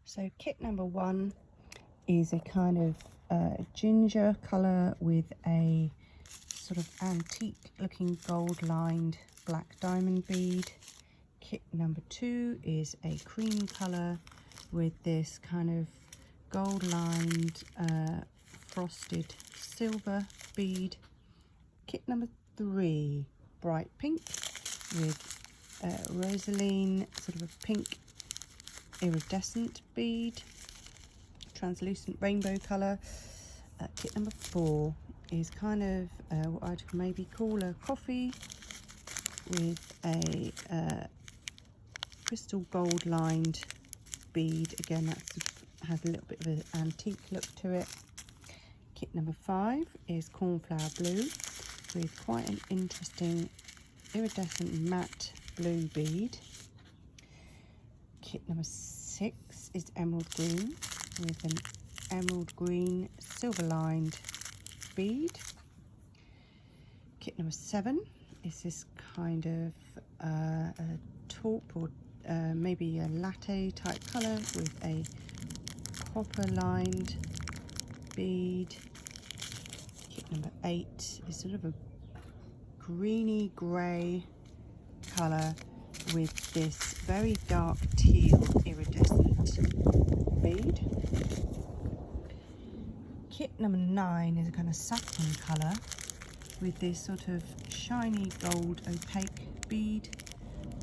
So kit number 1 is a kind of ginger colour with a sort of antique looking gold lined black diamond bead. Kit number 2 is a cream colour with this kind of gold lined frosted silver bead. Kit number 3, bright pink with rosaline, sort of a pink iridescent bead, translucent rainbow colour. Kit number 4 is kind of what I'd maybe call a coffee with a crystal gold lined bead. Again, that has a little bit of an antique look to it. Kit number 5 is cornflower blue with quite an interesting iridescent matte blue bead. Kit number 6 is emerald green with an emerald green silver lined bead. Kit number 7 is this kind of a taupe or maybe a latte type colour with a copper lined bead. Kit number 8 is sort of a greeny grey colour with this very dark teal iridescent bead. Kit number 9 is a kind of satin colour with this sort of shiny gold opaque bead.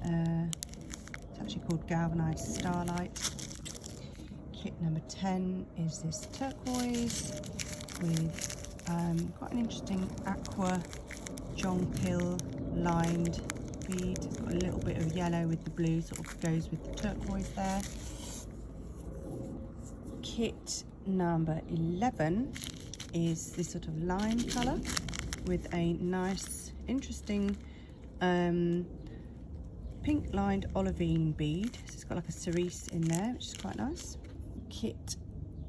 It's actually called galvanised starlight. Kit number 10 is this turquoise with quite an interesting aqua jonquil lined bead. It's got a little bit of yellow with the blue, sort of goes with the turquoise there. Kit number 11 is this sort of lime colour with a nice interesting pink lined olivine bead. So it's got like a cerise in there, which is quite nice. Kit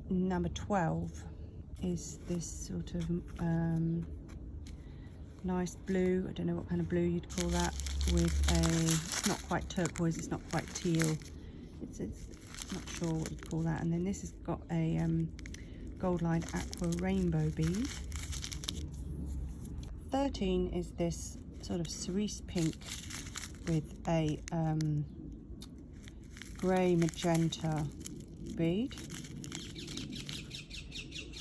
number 12 is this sort of nice blue, I don't know what kind of blue you'd call that, with it's not quite turquoise, it's not quite teal, it's not sure what you'd call that. And then this has got a gold lined aqua rainbow bead. 13 is this sort of cerise pink with a grey magenta bead.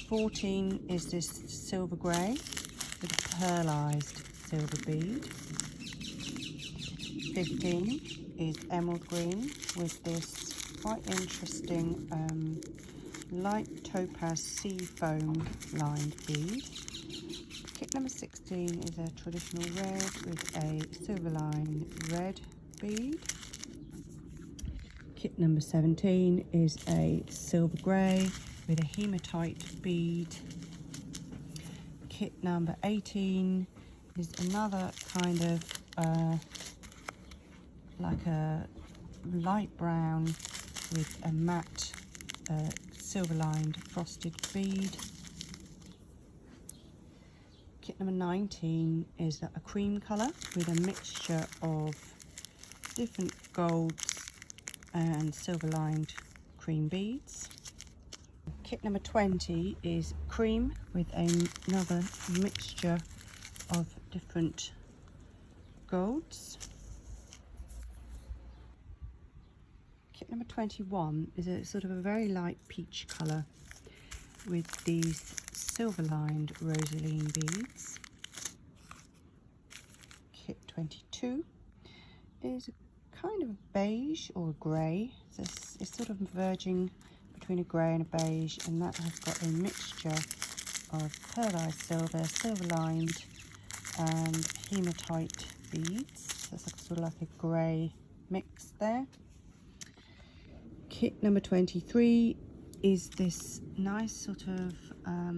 14 is this silver grey with a pearlised silver bead. 15 is emerald green with this quite interesting light topaz sea foam lined bead. Kit number 16 is a traditional red with a silver line red bead. Kit number 17 is a silver grey with a hematite bead. Kit number 18 is another kind of like a light brown with a matte silver lined frosted bead. Kit number 19 is a cream colour with a mixture of different golds and silver lined cream beads. Kit number 20 is cream with another mixture of different golds. Kit number 21 is a sort of a very light peach colour with these silver lined rosaline beads. Kit 22 is a kind of beige or grey. It's sort of verging between a grey and a beige, and that has got a mixture of pearlised silver, silver lined and hematite beads. So it's like sort of like a grey mix there. Kit number 23 is this nice sort of I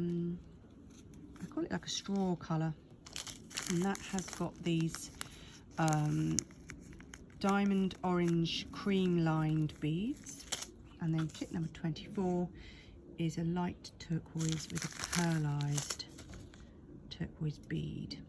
call it like a straw colour, and that has got these diamond orange cream lined beads. And then kit number 24 is a light turquoise with a pearlised turquoise bead.